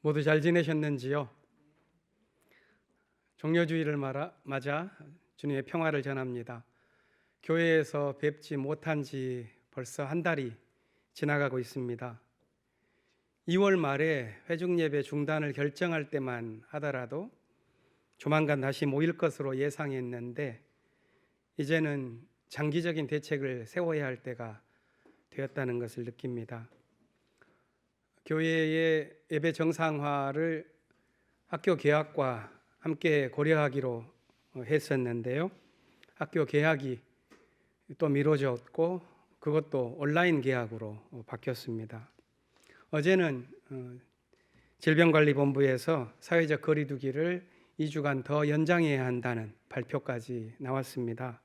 모두 잘 지내셨는지요? 종려주일을 맞아 주님의 평화를 전합니다. 교회에서 뵙지 못한 지 벌써 한 달이 지나가고 있습니다. 2월 말에 회중예배 중단을 결정할 때만 하더라도 조만간 다시 모일 것으로 예상했는데 이제는 장기적인 대책을 세워야 할 때가 되었다는 것을 느낍니다. 교회의 예배 정상화를 학교 개학과 함께 고려하기로 했었는데요. 학교 개학이 또 미뤄졌고 그것도 온라인 개학으로 바뀌었습니다. 어제는 질병관리본부에서 사회적 거리 두기를 2주간 더 연장해야 한다는 발표까지 나왔습니다.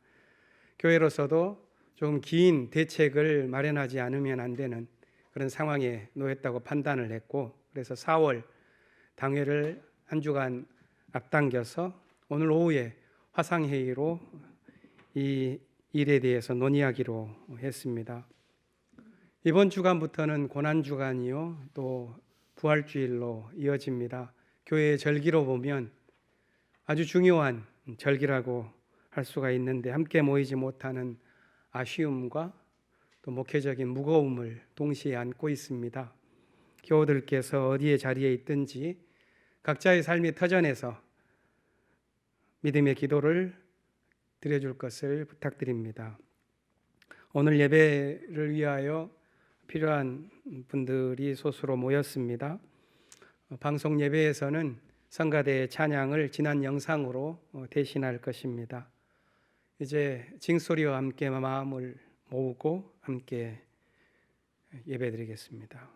교회로서도 좀 긴 대책을 마련하지 않으면 안 되는 그런 상황에 놓였다고 판단을 했고, 그래서 4월 당회를 한 주간 앞당겨서 오늘 오후에 화상회의로 이 일에 대해서 논의하기로 했습니다. 이번 주간부터는 고난주간이요 또 부활주일로 이어집니다. 교회의 절기로 보면 아주 중요한 절기라고 할 수가 있는데 함께 모이지 못하는 아쉬움과 또 목회적인 무거움을 동시에 안고 있습니다. 교우들께서 어디에 자리에 있든지 각자의 삶의 터전에서 믿음의 기도를 드려줄 것을 부탁드립니다. 오늘 예배를 위하여 필요한 분들이 소수로 모였습니다. 방송 예배에서는 성가대의 찬양을 지난 영상으로 대신할 것입니다. 이제 징소리와 함께 마음을 모으고 함께 예배드리겠습니다.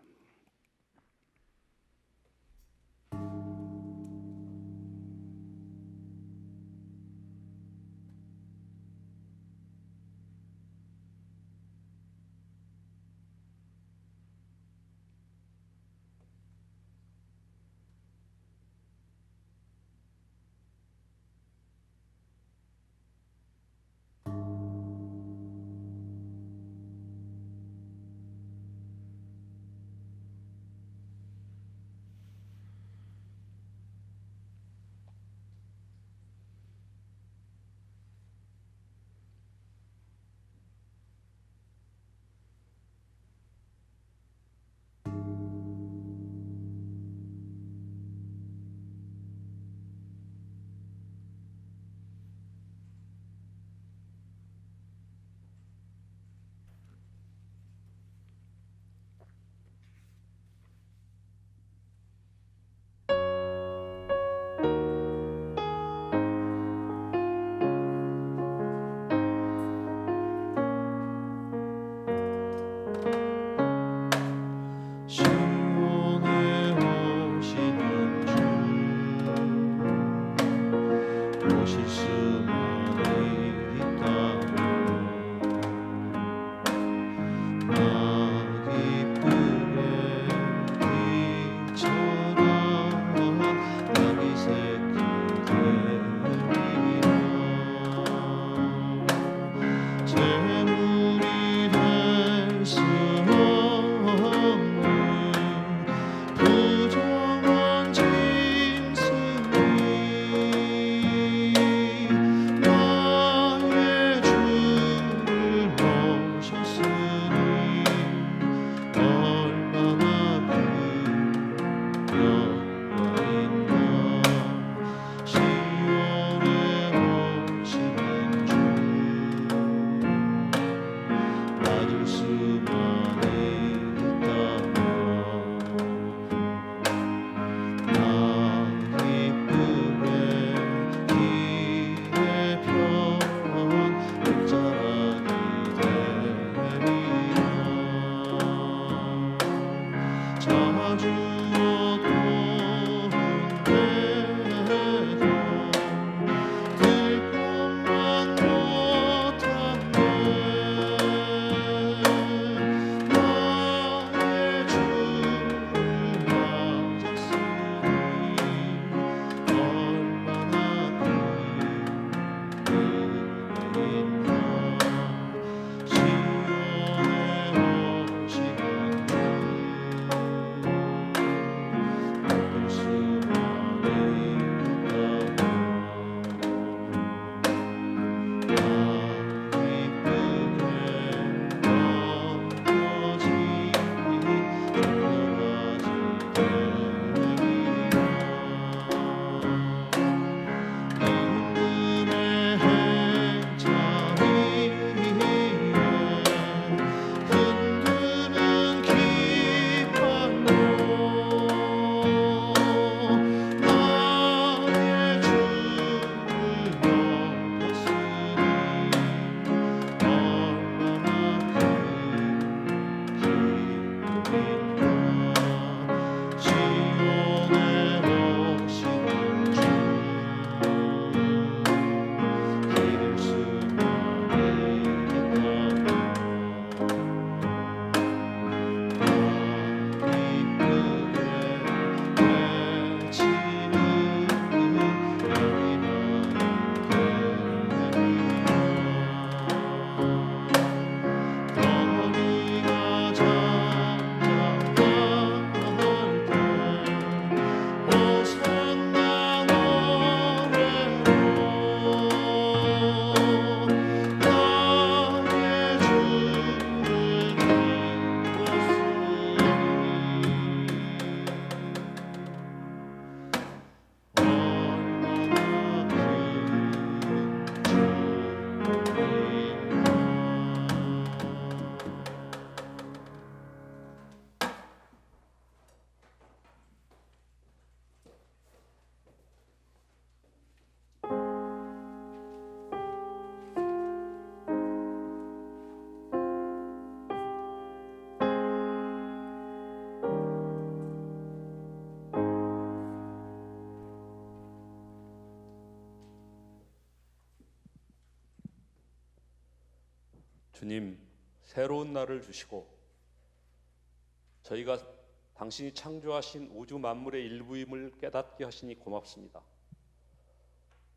주님, 새로운 날을 주시고 저희가 당신이 창조하신 우주 만물의 일부임을 깨닫게 하시니 고맙습니다.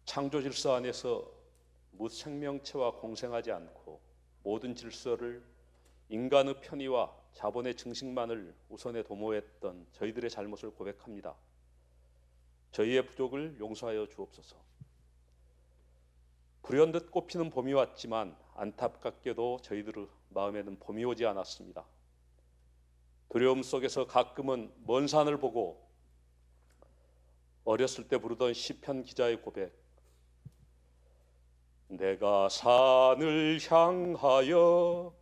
창조 질서 안에서 무생명체와 공생하지 않고 모든 질서를 인간의 편의와 자본의 증식만을 우선에 도모했던 저희들의 잘못을 고백합니다. 저희의 부족을 용서하여 주옵소서. 불현듯 꽃피는 봄이 왔지만 안타깝게도 저희들의 마음에는 봄이 오지 않았습니다. 두려움 속에서 가끔은 먼 산을 보고 어렸을 때 부르던 시편 기자의 고백, 내가 산을 향하여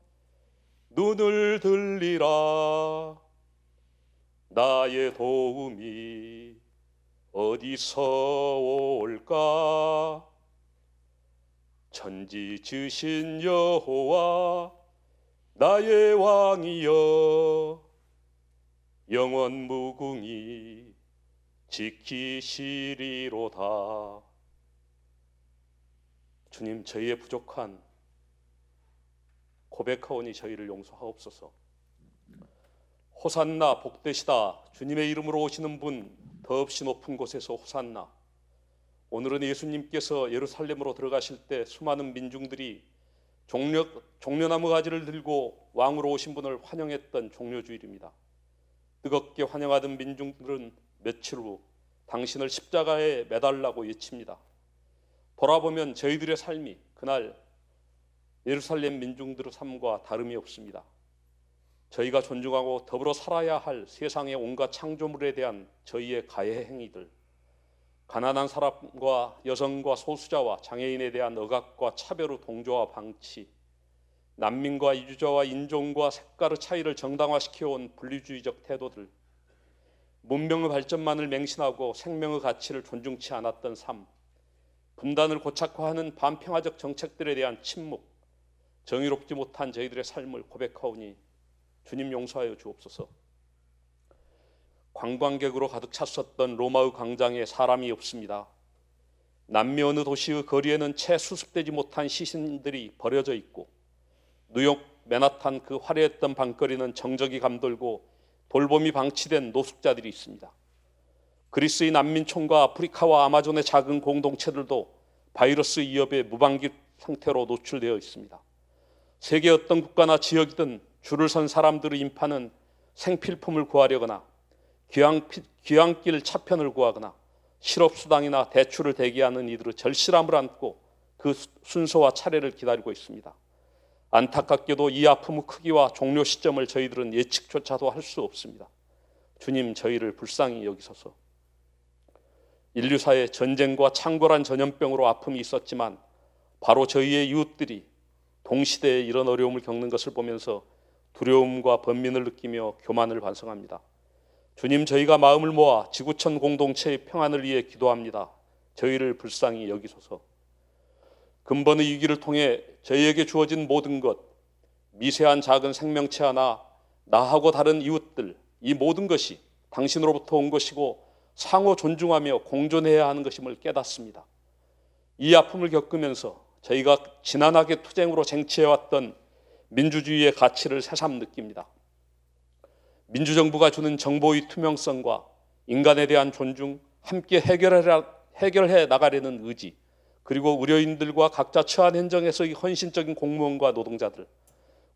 눈을 들리라, 나의 도움이 어디서 올까? 천지 지신 여호와 나의 왕이여, 영원 무궁히 지키시리로다. 주님, 저희의 부족한 고백하오니 저희를 용서하옵소서. 호산나, 복되시다. 주님의 이름으로 오시는 분 더없이 높은 곳에서 호산나. 오늘은 예수님께서 예루살렘으로 들어가실 때 수많은 민중들이 종려나무 가지를 들고 왕으로 오신 분을 환영했던 종려주일입니다. 뜨겁게 환영하던 민중들은 며칠 후 당신을 십자가에 매달라고 외칩니다. 돌아보면 저희들의 삶이 그날 예루살렘 민중들의 삶과 다름이 없습니다. 저희가 존중하고 더불어 살아야 할 세상의 온갖 창조물에 대한 저희의 가해 행위들, 가난한 사람과 여성과 소수자와 장애인에 대한 억압과 차별의 동조와 방치, 난민과 이주자와 인종과 색깔의 차이를 정당화시켜온 분리주의적 태도들, 문명의 발전만을 맹신하고 생명의 가치를 존중치 않았던 삶, 분단을 고착화하는 반평화적 정책들에 대한 침묵, 정의롭지 못한 저희들의 삶을 고백하오니 주님 용서하여 주옵소서. 관광객으로 가득 찼었던 로마의 광장에 사람이 없습니다. 남미 어느 도시의 거리에는 채 수습되지 못한 시신들이 버려져 있고, 뉴욕 맨하탄 그 화려했던 밤거리는 정적이 감돌고 돌봄이 방치된 노숙자들이 있습니다. 그리스의 난민촌과 아프리카와 아마존의 작은 공동체들도 바이러스 위협에 무방비 상태로 노출되어 있습니다. 세계 어떤 국가나 지역이든 줄을 선 사람들의 인파는 생필품을 구하려거나 귀향길 차편을 구하거나 실업수당이나 대출을 대기하는 이들의 절실함을 안고 그 순서와 차례를 기다리고 있습니다. 안타깝게도 이 아픔의 크기와 종료 시점을 저희들은 예측조차도 할 수 없습니다. 주님, 저희를 불쌍히 여기소서. 인류사에 전쟁과 창궐한 전염병으로 아픔이 있었지만 바로 저희의 이웃들이 동시대에 이런 어려움을 겪는 것을 보면서 두려움과 번민을 느끼며 교만을 반성합니다. 주님, 저희가 마음을 모아 지구촌 공동체의 평안을 위해 기도합니다. 저희를 불쌍히 여기소서. 근본의 위기를 통해 저희에게 주어진 모든 것, 미세한 작은 생명체 하나, 나하고 다른 이웃들, 이 모든 것이 당신으로부터 온 것이고 상호 존중하며 공존해야 하는 것임을 깨닫습니다. 이 아픔을 겪으면서 저희가 지난하게 투쟁으로 쟁취해왔던 민주주의의 가치를 새삼 느낍니다. 민주정부가 주는 정보의 투명성과 인간에 대한 존중, 함께 해결해 나가려는 의지, 그리고 의료인들과 각자 처한 현장에서의 헌신적인 공무원과 노동자들,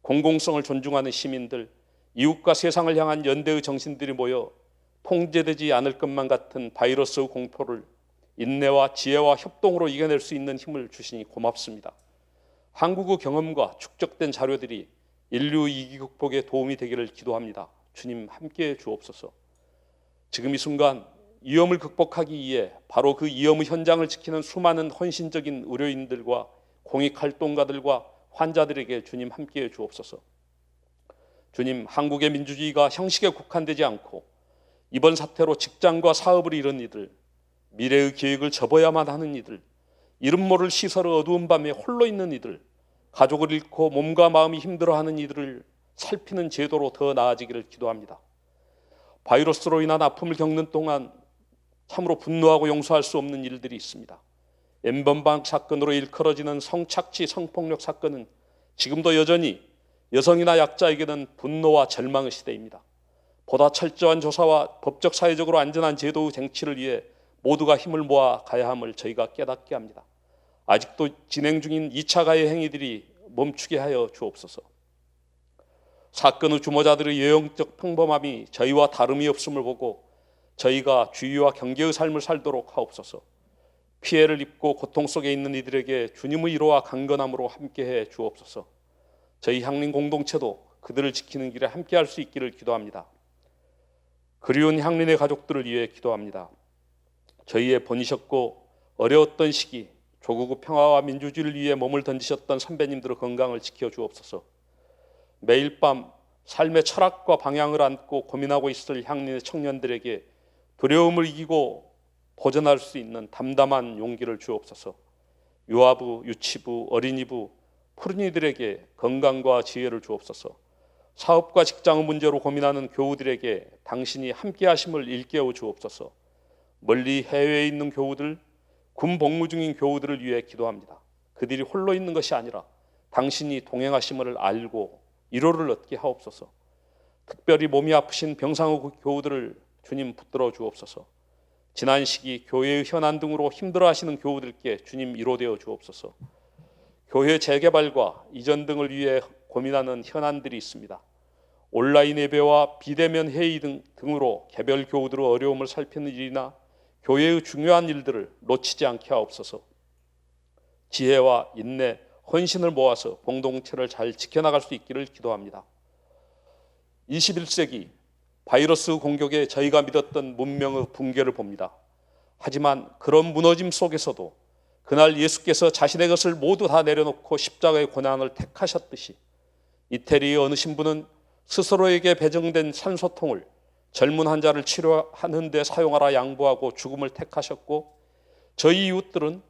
공공성을 존중하는 시민들, 이웃과 세상을 향한 연대의 정신들이 모여 통제되지 않을 것만 같은 바이러스의 공포를 인내와 지혜와 협동으로 이겨낼 수 있는 힘을 주시니 고맙습니다. 한국의 경험과 축적된 자료들이 인류 위기 극복에 도움이 되기를 기도합니다. 주님, 함께해 주옵소서. 지금 이 순간 위험을 극복하기 위해 바로 그 위험의 현장을 지키는 수많은 헌신적인 의료인들과 공익활동가들과 환자들에게 주님 함께해 주옵소서. 주님, 한국의 민주주의가 형식에 국한되지 않고 이번 사태로 직장과 사업을 잃은 이들, 미래의 계획을 접어야만 하는 이들, 이름 모를 시설의 어두운 밤에 홀로 있는 이들, 가족을 잃고 몸과 마음이 힘들어하는 이들을 살피는 제도로 더 나아지기를 기도합니다. 바이러스로 인한 아픔을 겪는 동안 참으로 분노하고 용서할 수 없는 일들이 있습니다. N번방 사건으로 일컬어지는 성착취, 성폭력 사건은 지금도 여전히 여성이나 약자에게는 분노와 절망의 시대입니다. 보다 철저한 조사와 법적 사회적으로 안전한 제도의 쟁취를 위해 모두가 힘을 모아 가야 함을 저희가 깨닫게 합니다. 아직도 진행 중인 2차 가해 행위들이 멈추게 하여 주옵소서. 사건의 주모자들의 예형적 평범함이 저희와 다름이 없음을 보고 저희가 주의와 경계의 삶을 살도록 하옵소서. 피해를 입고 고통 속에 있는 이들에게 주님의 위로와 강건함으로 함께해 주옵소서. 저희 향림 공동체도 그들을 지키는 길에 함께할 수 있기를 기도합니다. 그리운 향림의 가족들을 위해 기도합니다. 저희의 번이셨고 어려웠던 시기 조국의 평화와 민주주의를 위해 몸을 던지셨던 선배님들의 건강을 지켜 주옵소서. 매일 밤 삶의 철학과 방향을 안고 고민하고 있을 향림의 청년들에게 두려움을 이기고 도전할 수 있는 담담한 용기를 주옵소서. 유아부, 유치부, 어린이부, 푸른이들에게 건강과 지혜를 주옵소서. 사업과 직장의 문제로 고민하는 교우들에게 당신이 함께 하심을 일깨워 주옵소서. 멀리 해외에 있는 교우들, 군 복무 중인 교우들을 위해 기도합니다. 그들이 홀로 있는 것이 아니라 당신이 동행하심을 알고 위로를 얻게 하옵소서. 특별히 몸이 아프신 병상의 교우들을 주님 붙들어 주옵소서. 지난 시기 교회의 현안 등으로 힘들어하시는 교우들께 주님 위로되어 주옵소서. 교회 재개발과 이전 등을 위해 고민하는 현안들이 있습니다. 온라인 예배와 비대면 회의 등으로 개별 교우들의 어려움을 살피는 일이나 교회의 중요한 일들을 놓치지 않게 하옵소서. 지혜와 인내, 헌신을 모아서 공동체를 잘 지켜나갈 수 있기를 기도합니다. 21세기 바이러스 공격에 저희가 믿었던 문명의 붕괴를 봅니다. 하지만 그런 무너짐 속에서도 그날 예수께서 자신의 것을 모두 다 내려놓고 십자가의 고난을 택하셨듯이 이태리의 어느 신부는 스스로에게 배정된 산소통을 젊은 환자를 치료하는 데 사용하라 양보하고 죽음을 택하셨고, 저희 이웃들은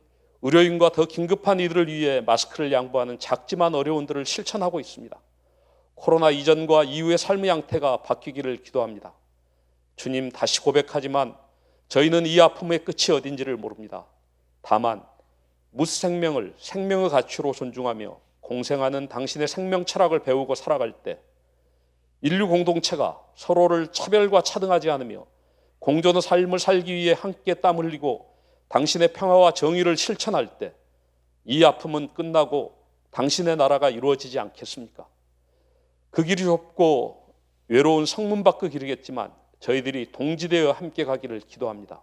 의료인과 더 긴급한 이들을 위해 마스크를 양보하는 작지만 어려운 일을 실천하고 있습니다. 코로나 이전과 이후의 삶의 양태가 바뀌기를 기도합니다. 주님, 다시 고백하지만 저희는 이 아픔의 끝이 어딘지를 모릅니다. 다만 무생명을 생명의 가치로 존중하며 공생하는 당신의 생명 철학을 배우고 살아갈 때 인류 공동체가 서로를 차별과 차등하지 않으며 공존의 삶을 살기 위해 함께 땀 흘리고 당신의 평화와 정의를 실천할 때 이 아픔은 끝나고 당신의 나라가 이루어지지 않겠습니까? 그 길이 좁고 외로운 성문 밖의 길이겠지만 저희들이 동지되어 함께 가기를 기도합니다.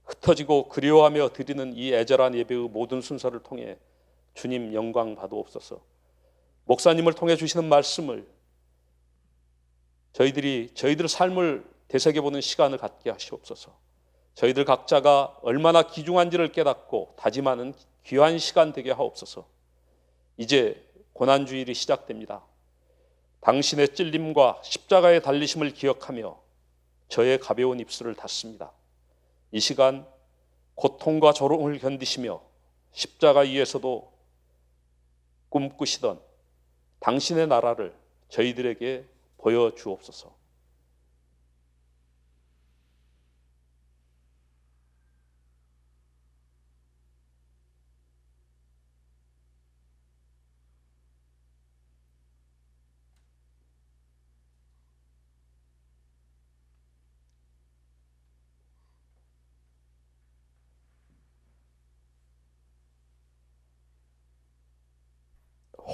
흩어지고 그리워하며 드리는 이 애절한 예배의 모든 순서를 통해 주님 영광 받으옵소서. 목사님을 통해 주시는 말씀을 저희들 삶을 되새겨보는 시간을 갖게 하시옵소서. 저희들 각자가 얼마나 귀중한지를 깨닫고 다짐하는 귀한 시간 되게 하옵소서. 이제 고난주일이 시작됩니다. 당신의 찔림과 십자가의 달리심을 기억하며 저의 가벼운 입술을 닫습니다. 이 시간 고통과 조롱을 견디시며 십자가 위에서도 꿈꾸시던 당신의 나라를 저희들에게 보여주옵소서.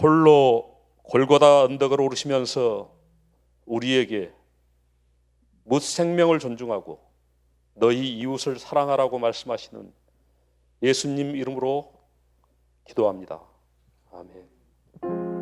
홀로 골고다 언덕을 오르시면서 우리에게 무생명을 존중하고 너희 이웃을 사랑하라고 말씀하시는 예수님 이름으로 기도합니다. 아멘.